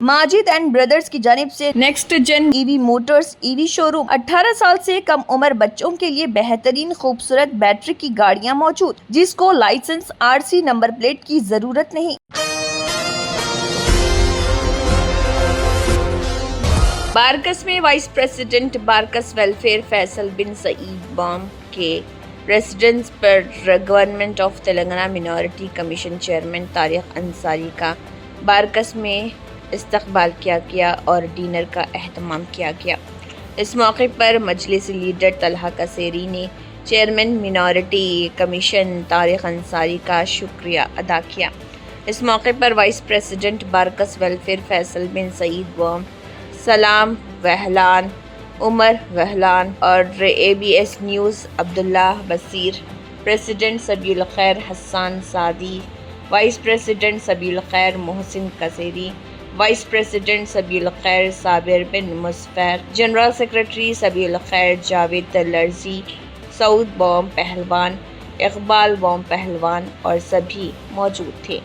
Majid and brothers की जानिब से next gen EV motors EV showroom 18 साल से कम उम्र बच्चों के लिए बेहतरीन खूबसूरत बैटरी की गाड़ियां मौजूद, जिसको लाइसेंस आरसी नंबर प्लेट की जरूरत नहीं। बारकस में vice president Barkas welfare Faisal bin Saeed Baom के रेसिडेंस पर government of Telangana minority commission chairman Tariq Ansari का बारकस में इस्तकबाल किया गया और डिनर का एहतमाम किया गया। इस मौके पर मजलिस लीडर तलहा कसेरी ने chairman minority commission Tariq Ansari का शुक्रिया अदा किया। इस मौके पर vice president Barkas welfare Faisal bin Saeed Baom, Salam Wahlan, Umar Wahlan और ABS news Abdullah Basir, president Sabiul Khair Hasan Saadi, vice president Sabiul Khair Mohsin Kaseri, vice president Sabiul Khair Sabir bin Musfar, general secretary Sabiul Khair Javed लर्जी, Saud Baum पहलवान, इकबाल बॉम पहलवान और सभी मौजूद थे।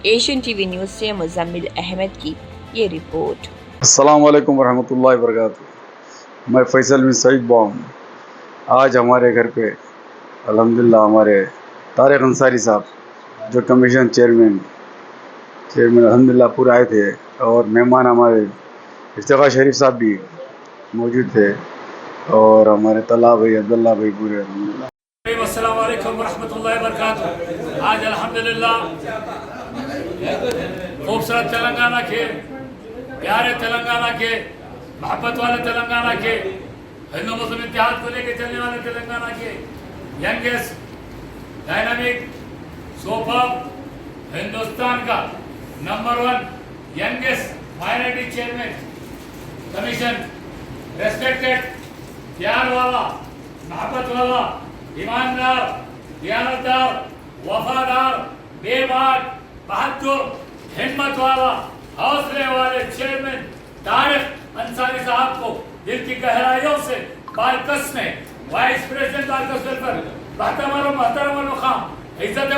एशियन टीवी न्यूज़ से मुजम्मिल अहमद की ये रिपोर्ट। अस्सलाम वालेकुम वरहमतुल्लाहि वबरकातुहू। मैं फैसल बिन सईद बॉम। आज हमारे घर पे अल्हम्दुलिल्लाह हमारे तारिक अंसारी साहब जो कमीशन चेयरमैन अल्हम्दुलिल्लाह पूरे आए थे और मेहमान हमारे इफ्तिखार शरीफ साहब भी मौजूद थे और हमारे तला भाई अब्दुल्ला भाई पूरे अल्हम्दुलिल्लाह। अस्सलाम वालेकुम वरहमतुल्लाहि वबरकातुहू। आज अल्हम्दुलिल्लाह खूबसूरत तेलंगाना के प्यारे तेलंगाना के मोहब्बत वाले तेलंगाना के हिंदू मुस्लिम इत्तेहाद को लेकर चलने वाले तेलंगाना के यंगेस्ट डायनामिक सुपर हिंदुस्तान का number 1 youngest minority chairman commission, respected, प्यार वाला, मोहब्बत वाला, ईमानदार, दियानतदार, वफादार, बेबाक, बहादुर, हिम्मत वाला, हौसले वाले चेयरमैन तारिक अंसारी साहब को दिल की गहराइयों से बारकस में वाइस प्रेसिडेंट बारकस वेलफेयर मोहतरम मकाम इज्जत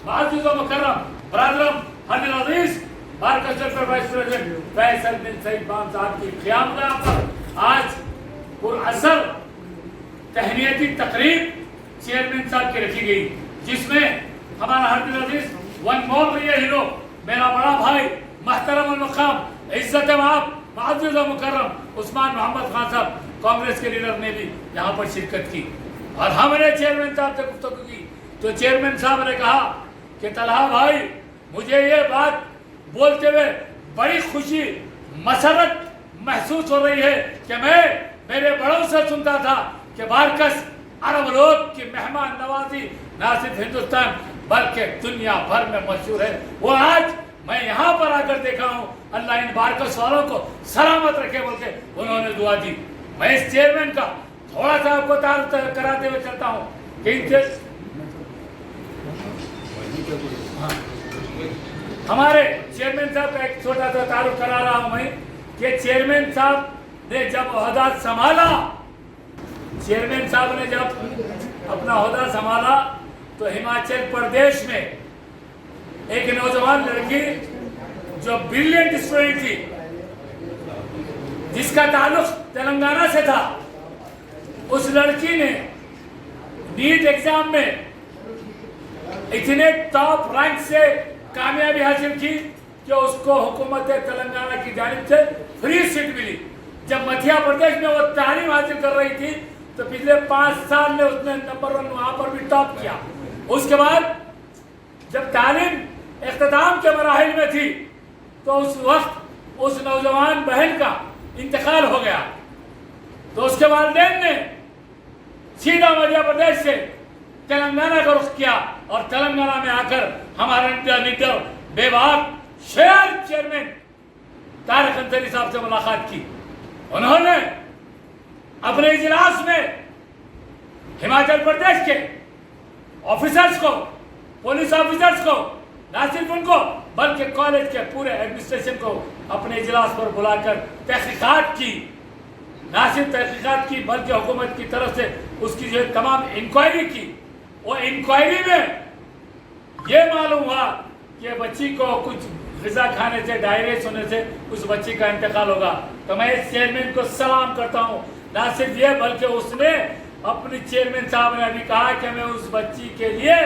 माज़ूज़ व मुकर्रम बरादरम हनील अजीज Barkas welfare vice president Faisal bin Saeed Baom साहब की क़यामगाह पर आज पुरअसर तहनीती तकरीब चेयरमैन साहब की रखी गई, जिसमें हमारा हनील अजीज वन मोर हीरो मेरा बड़ा भाई मोहतरम मकाम इज्जत माज़ूज़ व मुकर्रम उस्मान मोहम्मद खान साहब कांग्रेस के लीडर ने भी यहाँ पर शिरकत की और हमने चेयरमैन साहब से गुफ्तगू की तो चेयरमैन साहब ने कहा कि तलहा भाई, मुझे ये बात बोलते हुए बड़ी खुशी मसरत महसूस हो रही है कि मैं मेरे बड़ों से सुनता था कि बारकस अरब लोग की मेहमान नवाजी न सिर्फ हिंदुस्तान बल्कि दुनिया भर में मशहूर है। वो आज मैं यहाँ पर आकर देखा हूँ, अल्लाह इन बारकस वालों को सलामत रखे बोल के उन्होंने दुआ दी। मैं इस चेयरमैन का थोड़ा सा आपको तारुफ कराते हुए चलता हूँ कि इनके हमारे चेयरमैन साहब का एक छोटा सा तारुफ करा रहा हूँ मैं कि चेयरमैन साहब ने जब ओहदा संभाला, चेयरमैन साहब ने जब अपना ओहदा संभाला तो हिमाचल प्रदेश में एक नौजवान लड़की जो ब्रिलियंट स्टूडेंट थी, जिसका ताल्लुक तेलंगाना से था, उस लड़की ने नीट एग्जाम में इतने टॉप रैंक से कामयाबी हासिल की कि उसको हुकूमत तेलंगाना की जानिब से फ्री सीट मिली। जब मध्य प्रदेश में वो तालीम हासिल कर रही थी तो पिछले 5 साल में उसने नंबर 1 वहां पर भी टॉप किया। उसके बाद जब तालीम इख्तिताम के मराहिल में थी तो उस वक्त उस नौजवान बहन का इंतकाल हो गया, तो उसके वालिदैन ने सीधा मध्य प्रदेश से तेलंगाना का रुख किया और तेलंगाना में आकर हमारे लीडर बेबाक शेर चेयरमैन तारिक अंसारी साहब से मुलाकात की। उन्होंने अपने इजलास में हिमाचल प्रदेश के ऑफिसर्स को, पुलिस ऑफिसर्स को, न सिर्फ उनको बल्कि कॉलेज के पूरे एडमिनिस्ट्रेशन को अपने इजलास पर बुलाकर तहकीकात की, न सिर्फ तहकीकात की बल्कि हुकूमत की तरफ से उसकी जो तमाम इंक्वायरी की। वो इंक्वायरी में ये मालूम हुआ कि बच्ची को कुछ ग़िज़ा खाने से, डायरिया होने से उस बच्ची का इंतकाल होगा। तो मैं इस चेयरमैन को सलाम करता हूँ। ना सिर्फ ये बल्कि उसने अपनी चेयरमैन साहब ने अभी कहा कि मैं उस बच्ची के लिए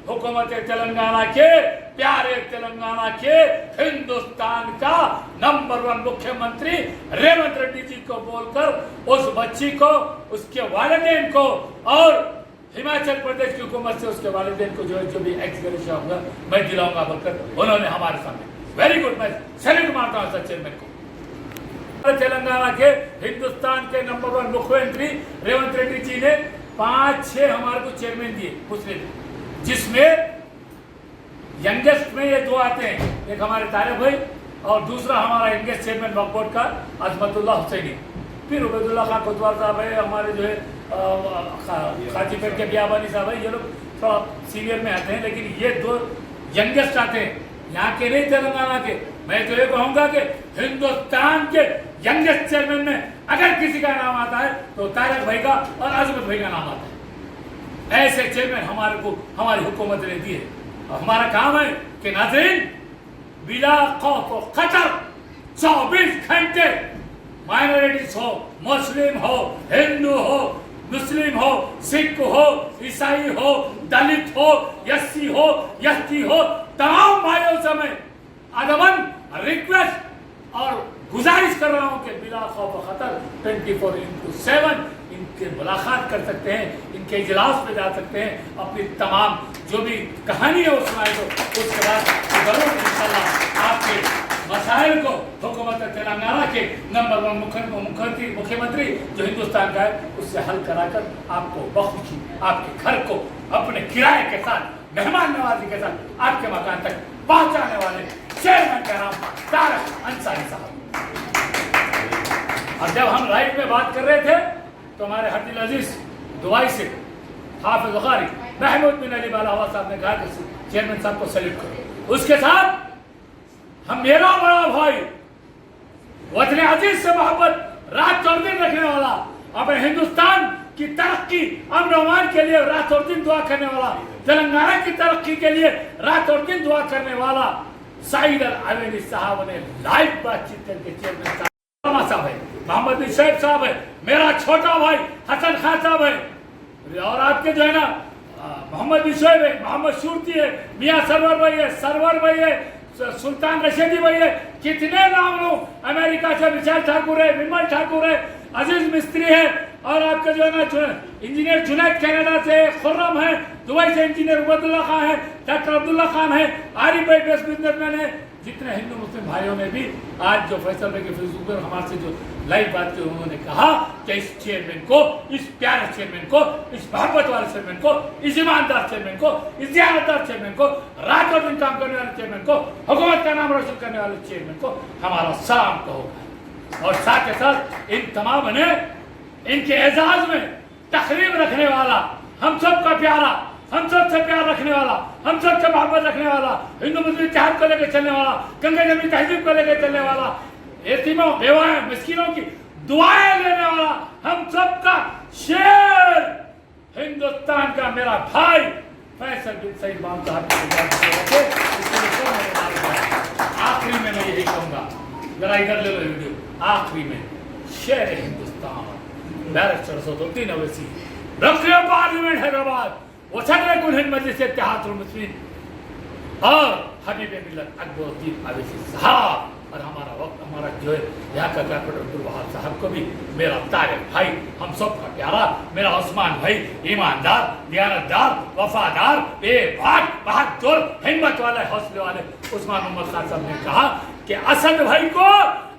हुकूमत तेलंगाना के, प्यारे तेलंगाना के, हिंदुस्तान का नंबर 1 मुख्यमंत्री रेवंत रेड्डी जी को बोलकर उस बच्ची को, उसके वालिदैन को और हिमाचल प्रदेश की हुकूमत से उसके वालिदैन को जो भी एक्सग्रेशिया होगा मैं दिलाऊंगा बोलकर उन्होंने हमारे सामने। वेरी गुड, मैं सैल्यूट मारता हूँ सर चेयरमैन को। तेलंगाना के, हिंदुस्तान के नंबर 1 मुख्यमंत्री रेवंत रेड्डी जी ने 5-6 हमारे को चेयरमैन दिए मुस्लिम, जिसमें यंगेस्ट में ये 2 आते हैं, एक हमारे तारिक भाई और दूसरा हमारा यंगेस्ट चेयरमैन वक्फ बोर्ड का अजमतुल्लाह हुसैनी। फिर उबैदुल्लाह खान कोतवाल साहब है, हमारे जो है खाजीपेट के बियाबानी साहब है, ये लोग थोड़ा सीनियर में आते हैं, लेकिन ये 2 यंगेस्ट आते हैं, यहाँ के नहीं तेलंगाना के। मैं तो ये कहूँगा कि हिंदुस्तान के यंगेस्ट चेयरमैन में अगर किसी का नाम आता है तो तारिक भाई का और अजमत भाई का नाम आता है। ऐसे चेयरमैन हमारे को हमारी हुकूमत ने दी है। और हमारा काम है कि नाज़रीन बिला खौफ और खतर 24 घंटे माइनॉरिटीज हो, मुस्लिम हो, हिंदू हो, मुस्लिम हो, सिख हो, ईसाई हो, दलित हो, एससी हो, एसटी हो, तमाम भाइयों से मैं अदबन रिक्वेस्ट और गुजारिश कर रहा हूं कि बिला खौफ और खतर 24/7 इनके मुलाकात कर सकते हैं, इनके इजलास पे जा सकते हैं, अपनी तमाम जो भी कहानी है वो सुनाए दो। उसके बाद जरूर इंशाल्लाह आपके मसाइल को हुकूमत तेलंगाना के नंबर 1 मुख्यमंत्री जो हिंदुस्तान का है उससे हल कराकर आपको बखुशी आपके घर को अपने किराए के साथ, मेहमान नवाजी के साथ आपके मकान तक पहुंचाने वाले चेयरमैन का नाम तारिक अंसारी साहब। और जब हम लाइव में बात कर रहे थे तो हमारे हरदिल अजीज दुबई से हाफिज बुखारी महमूद बिन अली बालावा साहब ने कहा कि चेयरमैन साहब को सैल्यूट करो। उसके साथ हम मेरा बड़ा भाई वतन अजीज से मोहब्बत रात और दिन रखने वाला, अपने हिंदुस्तान की तरक्की अमन अमान के लिए रात और दिन दुआ करने वाला, तेलंगाना की तरक्की के लिए रात और दिन दुआ करने वाला सईद अल-अवेली साहब ने लाइव बातचीत करके चेयरमैन साहब है, मोहम्मद बिन शैब साहब है, मेरा छोटा भाई हसन खान साहब है, और आपके जो है ना मोहम्मद बिन शैब है, मोहम्मद शूरती है, मियाँ सरवर भाई है, सुल्तान रशीदी भाई है, कितने नाम लो, अमेरिका से विशाल ठाकुर है, विमल ठाकुर है, अजीज मिस्त्री है, और आपका जो है ना इंजीनियर जुनैद कनाडा से खुर्रम है, दुबई से इंजीनियर उबैदुल्लाह खान है, डॉक्टर अब्दुल्ला खान है, आरिफ भाई बेस्ट बिजनेसमैन है। जितने हिंदू मुस्लिम भाइयों ने भी आज जो फैसल भाई के फेसबुक पर हमारे से जो लाइव बात की उन्होंने कहा कि इस चेयरमैन को, इस प्यारे चेयरमैन को, इस मोहब्बत वाले चेयरमैन को, इस ईमानदार चेयरमैन को, इस जियारतदार चेयरमैन को, रात और दिन काम करने वाले चेयरमैन को, हुकूमत का नाम रोशन करने वाले चेयरमैन को हमारा सलाम कहो। और साथ के साथ इन तमाम ने इनके एजाज में तकरीब रखने वाला, हम सब का प्यारा, हम सब से प्यार रखने वाला, हम सब से मोहब्बत रखने वाला, हिंदू मुस्लिम इत्तेहाद को लेकर चलने वाला, गंगा जमनी तहजीब को लेकर चलने वाला, यतीमों बेवाओं मिस्किनों की दुआएं लेने वाला, हम सब का शेर, हिंदुस्तान का मेरा भाई फैसल बिन सईद बाम साहब। आखिरी में मैं यही कहूँगा, जरा इधर ले लो वीडियो, आखिरी में शेर हिंदुस्तान बैरिस्टर असदुद्दीन अवैसी, रखिए पार्लियामेंट हैदराबाद, वसदकुल हिंद मजलिस इत्तेहादुल मुस्लिमीन और हबीब मिल्लत अकबरुद्दीन अवैसी साहब, और हमारा वक्त हमारा जो है यहाँ का कैप्टन अब्दुल वहाब साहब को भी मेरा तारिक भाई, हम सब का प्यारा मेरा उस्मान भाई, ईमानदार, दियानतदार, वफादार, बेबाक, बहादुर, हिम्मत वाले, हौसले वाले उस्मान मोहम्मद खान साहब ने कहा कि असद भाई को,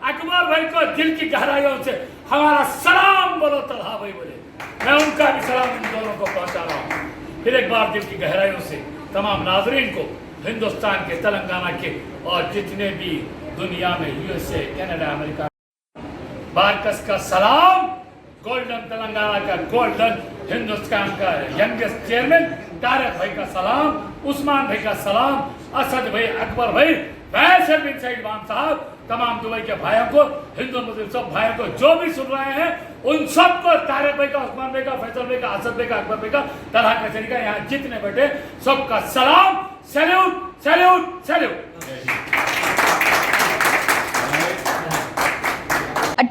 अकबर भाई को दिल की गहराइयों से हमारा सलाम बोलो। तलहा भाई बोले, मैं उनका भी सलाम इन दोनों को पहुँचा रहा हूँ। फिर एक बार दिल की गहराइयों से तमाम नाजरीन को, हिंदुस्तान के, तेलंगाना के और जितने भी दुनिया में यूएसए, कनाडा, अमेरिका, बारकस का सलाम, गोल्डन तेलंगाना का, गोल्डन हिंदुस्तान का यंगेस्ट चेयरमैन तारिक भाई का सलाम, उस्मान भाई का सलाम, असद भाई, अकबर भाई, फैसल बिन सईद बाम साहब, तमाम दुबई के भाइयों को, हिंदू मुस्लिम सब भाइयों को जो भी सुन रहे हैं उन सबको, तारिक भाई का, उस्मान भाई का, फैसल भाई का, असद भाई का, अकबर भाई का, तलहा कचहरी का, यहाँ जितने बैठे सबका सलाम, सैल्यूट, सैल्यूट, सैल्यूट।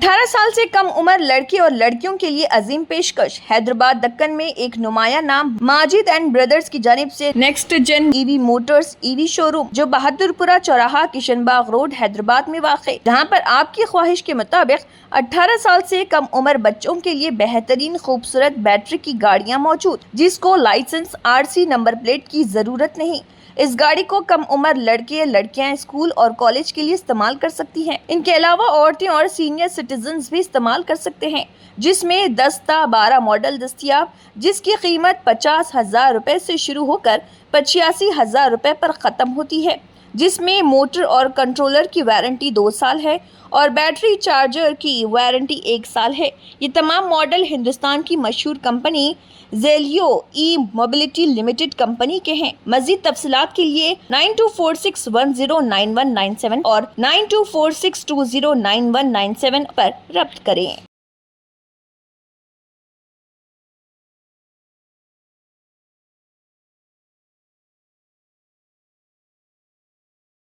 18 साल से कम उम्र लड़के और लड़कियों के लिए अजीम पेशकश। हैदराबाद दक्कन में एक नुमाया नाम माजिद एंड ब्रदर्स की जानिब से next gen EV motors EV showroom जो बहादुरपुरा चौराहा किशनबाग रोड हैदराबाद में वाक़, जहां पर आपकी ख्वाहिश के मुताबिक 18 साल से कम उम्र बच्चों के लिए बेहतरीन खूबसूरत बैटरी की गाड़ियां मौजूद, जिसको लाइसेंस RC नंबर प्लेट की जरूरत नहीं। इस गाड़ी को कम उम्र लड़के लड़कियां स्कूल और कॉलेज के लिए इस्तेमाल कर सकती हैं। इनके अलावा औरतें और सीनियर सिटीजन्स भी इस्तेमाल कर सकते हैं, जिसमें 10-12 मॉडल दस्तियाब, जिसकी कीमत 50,000 रुपए से शुरू होकर 85,000 रुपए पर ख़त्म होती है, जिसमें मोटर और कंट्रोलर की वारंटी 2 साल है और बैटरी चार्जर की वारंटी 1 साल है। ये तमाम मॉडल हिंदुस्तान की मशहूर कंपनी ज़ेलियो ई मोबिलिटी लिमिटेड कंपनी के हैं। मज़ीद तफसीलात के लिए 9246109197 और 9246209197 पर रब्त करें।